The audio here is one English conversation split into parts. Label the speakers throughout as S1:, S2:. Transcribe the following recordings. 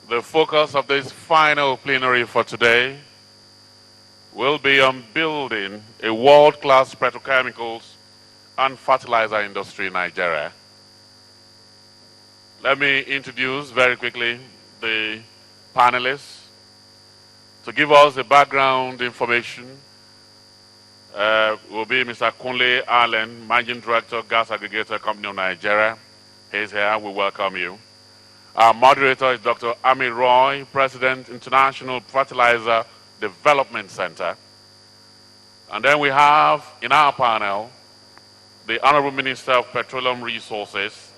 S1: The focus of this final plenary for today will be on building a world-class petrochemicals and fertilizer industry in Nigeria. Let me introduce very quickly the panelists. To give us the background information will be Mr. Kunle Allen, Managing Director, Gas Aggregator Company of Nigeria. He's here. We welcome you. Our moderator is Dr. Ami Roy, President, International Fertilizer Development Center. And then we have in our panel the Honorable Minister of Petroleum Resources,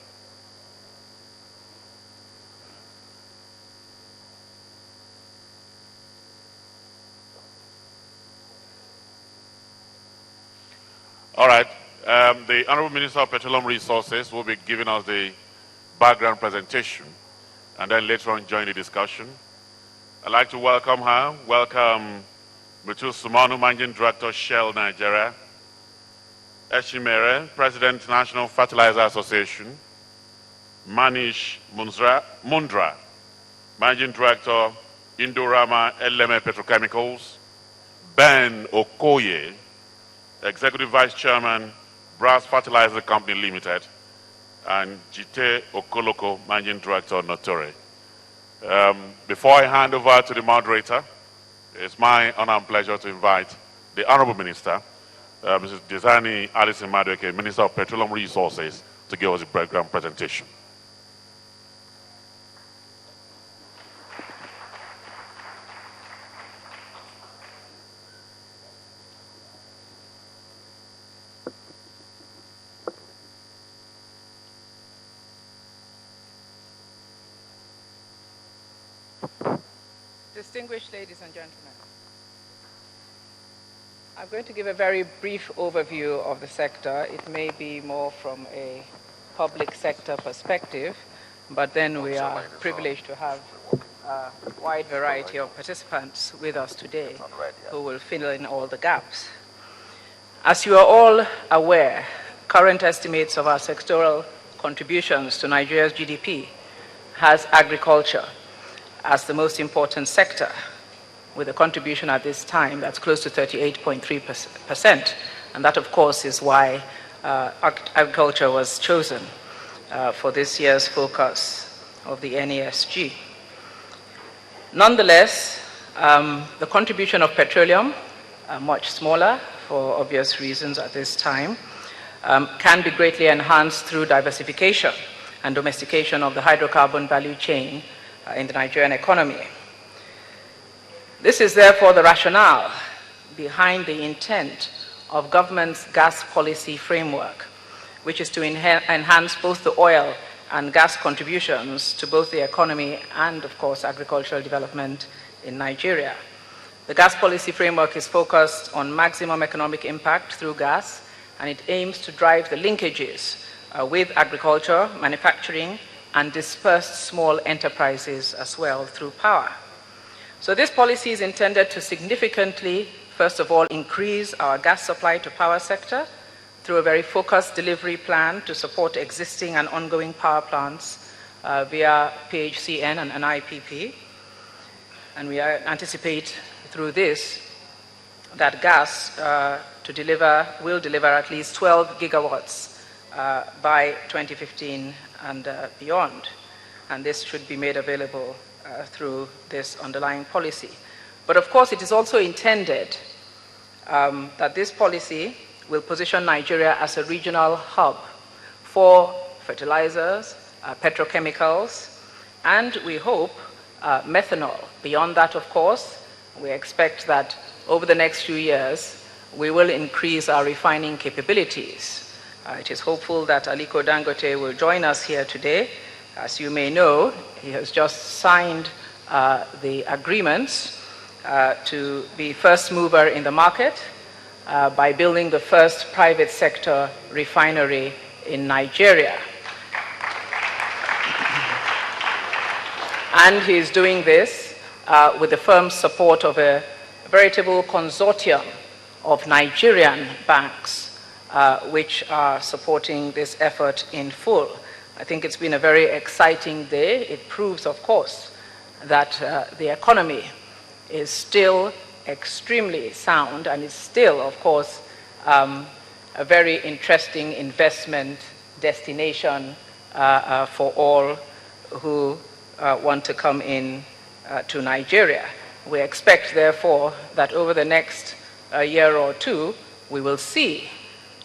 S1: all right, the Honorable Minister of Petroleum Resources will be giving us the background presentation and then later on join the discussion. I'd like to welcome her. Welcome Mutu Sumanu, Managing Director, Shell Nigeria. Eshimere, President, National Fertilizer Association. Manish Mundra, Managing Director, Indorama Eleme Petrochemicals. Ben Okoye, Executive Vice Chairman, Brass Fertilizer Company Limited. And Jite Okoloko, Managing Director, Notori. Before I hand over to the moderator, it's my honor and pleasure to invite the Honorable Minister, Mrs. Desani Alison Madueke, Minister of Petroleum Resources, to give us a background presentation.
S2: Distinguished ladies and gentlemen, I'm going to give a very brief overview of the sector. It may be more from a public sector perspective, but then we are privileged to have a wide variety of participants with us today who will fill in all the gaps. As you are all aware, current estimates of our sectoral contributions to Nigeria's GDP has agriculture as the most important sector, with a contribution at this time that's close to 38.3%. And that, of course, is why agriculture was chosen for this year's focus of the NESG. Nonetheless, the contribution of petroleum, much smaller for obvious reasons at this time, can be greatly enhanced through diversification and domestication of the hydrocarbon value chain in the Nigerian economy. This is therefore the rationale behind the intent of government's gas policy framework, which is to enhance both the oil and gas contributions to both the economy and, of course, agricultural development in Nigeria. The gas policy framework is focused on maximum economic impact through gas, and it aims to drive the linkages with agriculture, manufacturing, and dispersed small enterprises as well through power. So this policy is intended to significantly, first of all, increase our gas supply to power sector through a very focused delivery plan to support existing and ongoing power plants via PHCN and IPP. And we anticipate through this that gas will deliver at least 12 gigawatts by 2015 and beyond. And this should be made available through this underlying policy. But of course, it is also intended that this policy will position Nigeria as a regional hub for fertilizers, petrochemicals, and we hope methanol. Beyond that, of course, we expect that over the next few years, we will increase our refining capabilities. It is hopeful that Aliko Dangote will join us here today. As you may know, he has just signed the agreements to be first mover in the market by building the first private sector refinery in Nigeria. And he is doing this with the firm support of a veritable consortium of Nigerian banks which are supporting this effort in full. I think it's been a very exciting day. It proves, of course, that the economy is still extremely sound and is still, of course, a very interesting investment destination for all who want to come in to Nigeria. We expect, therefore, that over the next year or two, we will see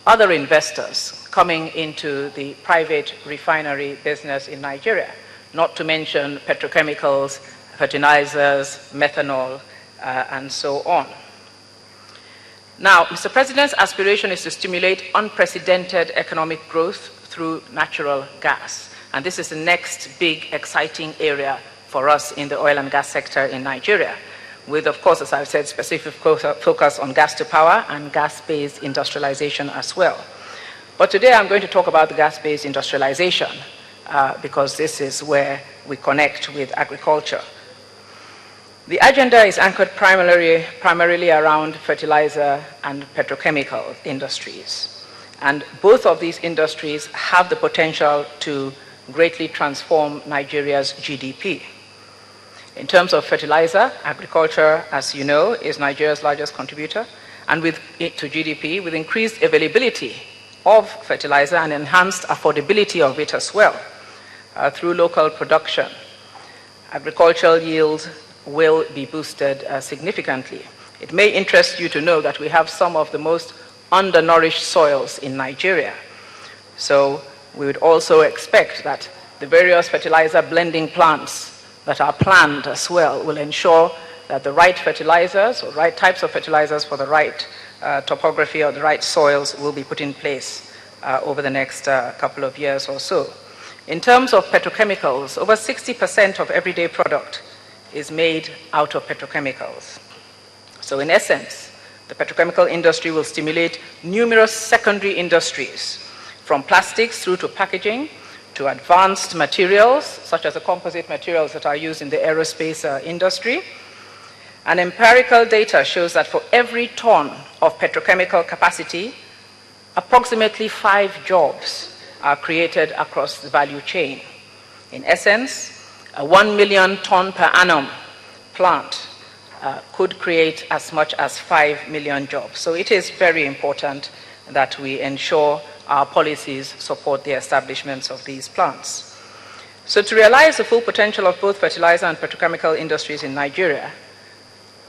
S2: other investors coming into the private refinery business in Nigeria, not to mention petrochemicals, fertilizers, methanol, and so on. Now, Mr. President's aspiration is to stimulate unprecedented economic growth through natural gas. And this is the next big, exciting area for us in the oil and gas sector in Nigeria, with, of course, as I've said, specific focus on gas to power and gas-based industrialization as well. But today I'm going to talk about the gas-based industrialization because this is where we connect with agriculture. The agenda is anchored primarily around fertilizer and petrochemical industries. And both of these industries have the potential to greatly transform Nigeria's GDP. In terms of fertilizer, agriculture, as you know, is Nigeria's largest contributor, and to GDP, with increased availability of fertilizer and enhanced affordability of it as well, through local production, agricultural yields will be boosted significantly. It may interest you to know that we have some of the most undernourished soils in Nigeria. So we would also expect that the various fertilizer blending plants that are planned as well will ensure that the right fertilizers or right types of fertilizers for the right topography or the right soils will be put in place over the next couple of years or so. In terms of petrochemicals, over 60% of everyday product is made out of petrochemicals. So in essence, the petrochemical industry will stimulate numerous secondary industries, from plastics through to packaging, to advanced materials, such as the composite materials that are used in the aerospace industry. And empirical data shows that for every ton of petrochemical capacity, approximately 5 jobs are created across the value chain. In essence, a 1 million ton per annum plant could create as much as 5 million jobs. So it is very important that we ensure our policies support the establishments of these plants. So to realize the full potential of both fertilizer and petrochemical industries in Nigeria,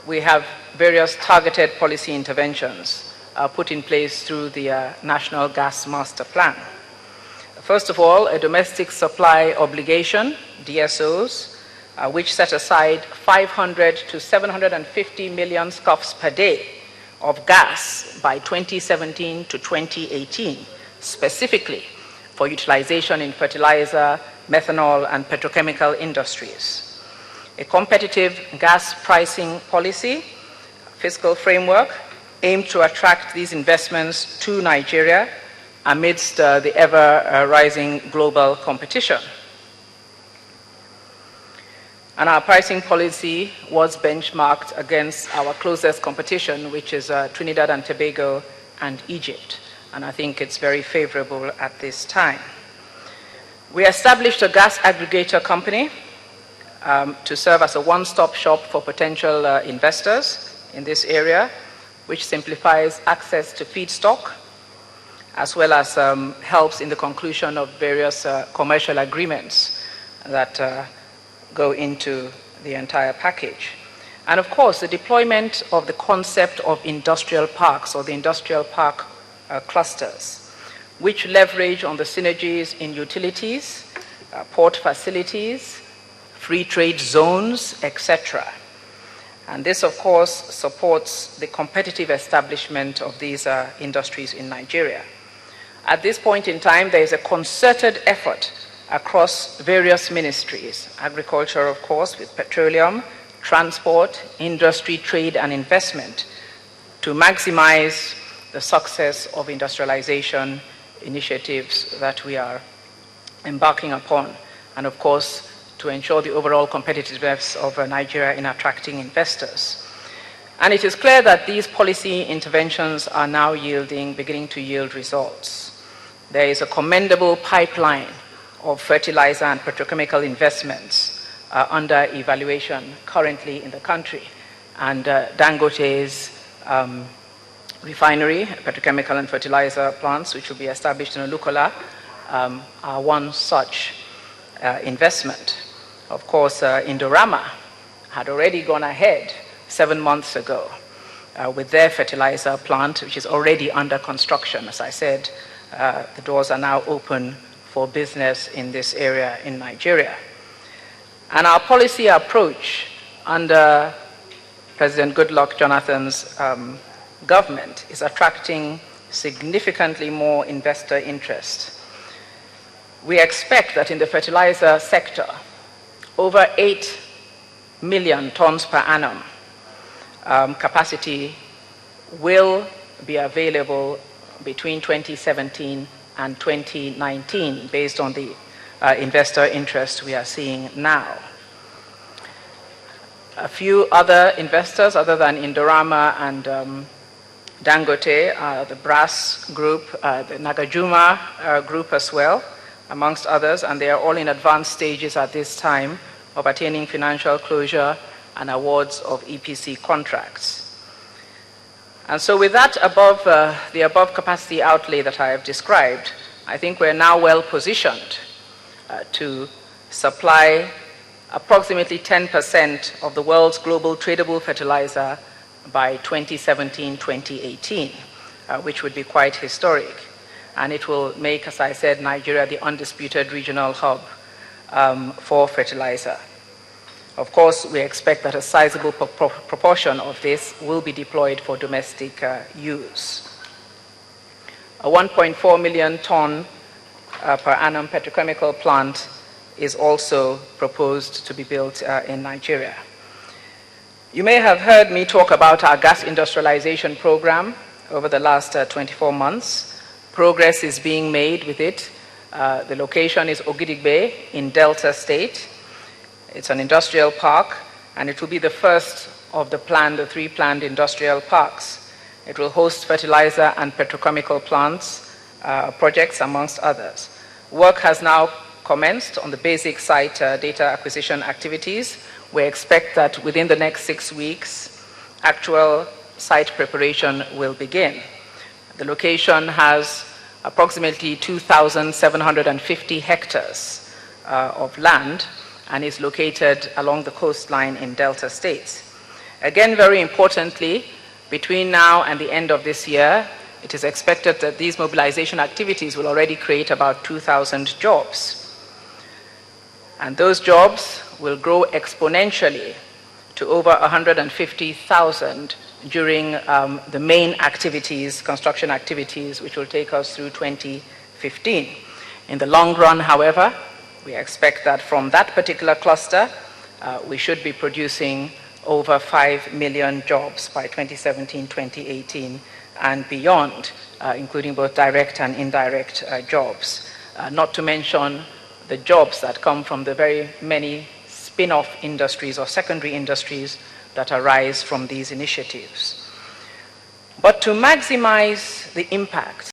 S2: we have various targeted policy interventions put in place through the National Gas Master Plan. First of all, a domestic supply obligation, DSOs, which set aside 500 to 750 million scuffs per day of gas by 2017 to 2018, specifically for utilization in fertilizer, methanol, and petrochemical industries. A competitive gas pricing policy, fiscal framework, aimed to attract these investments to Nigeria amidst the ever-rising global competition. And our pricing policy was benchmarked against our closest competition, which is Trinidad and Tobago and Egypt. And I think it's very favorable at this time. We established a gas aggregator company to serve as a one-stop shop for potential investors in this area, which simplifies access to feedstock, as well as helps in the conclusion of various commercial agreements that go into the entire package. And of course, the deployment of the concept of industrial parks or the industrial park clusters, which leverage on the synergies in utilities, port facilities, free trade zones, etc. And this, of course, supports the competitive establishment of these industries in Nigeria. At this point in time, there is a concerted effort across various ministries, agriculture, of course, with petroleum, transport, industry, trade, and investment, to maximize the success of industrialization initiatives that we are embarking upon, and of course, to ensure the overall competitiveness of Nigeria in attracting investors. And it is clear that these policy interventions are now beginning to yield results. There is a commendable pipeline of fertilizer and petrochemical investments under evaluation currently in the country. And Dangote's refinery, petrochemical and fertilizer plants, which will be established in Olukola, are one such investment. Of course, Indorama had already gone ahead 7 months ago with their fertilizer plant, which is already under construction. As I said, the doors are now open for business in this area in Nigeria. And our policy approach under President Goodluck Jonathan's government is attracting significantly more investor interest. We expect that in the fertilizer sector, over 8 million tons per annum capacity will be available between 2017 and 2019 based on the investor interest we are seeing now. A few other investors other than Indorama and Dangote, the Brass Group, the Nagarjuna Group as well, amongst others, and they are all in advanced stages at this time of attaining financial closure and awards of EPC contracts. And so with that the above capacity outlay that I have described, I think we're now well positioned to supply approximately 10% of the world's global tradable fertilizer by 2017-2018, which would be quite historic. And it will make, as I said, Nigeria the undisputed regional hub for fertilizer. Of course, we expect that a sizable proportion of this will be deployed for domestic use. A 1.4 million ton per annum petrochemical plant is also proposed to be built in Nigeria. You may have heard me talk about our gas industrialization program over the last 24 months. Progress is being made with it. The location is Ogidigbe in Delta State. It's an industrial park, and it will be the first of the 3 planned industrial parks. It will host fertilizer and petrochemical plants, projects, amongst others. Work has now commenced on the basic site data acquisition activities. We expect that within the next 6 weeks, actual site preparation will begin. The location has approximately 2,750 hectares of land and is located along the coastline in Delta State. Again, very importantly, between now and the end of this year, it is expected that these mobilization activities will already create about 2,000 jobs. And those jobs will grow exponentially to over 150,000 during the main activities, construction activities, which will take us through 2015. In the long run, however, we expect that from that particular cluster, we should be producing over 5 million jobs by 2017, 2018, and beyond, including both direct and indirect jobs. Not to mention the jobs that come from the very many spin-off industries or secondary industries that arise from these initiatives. But to maximize the impact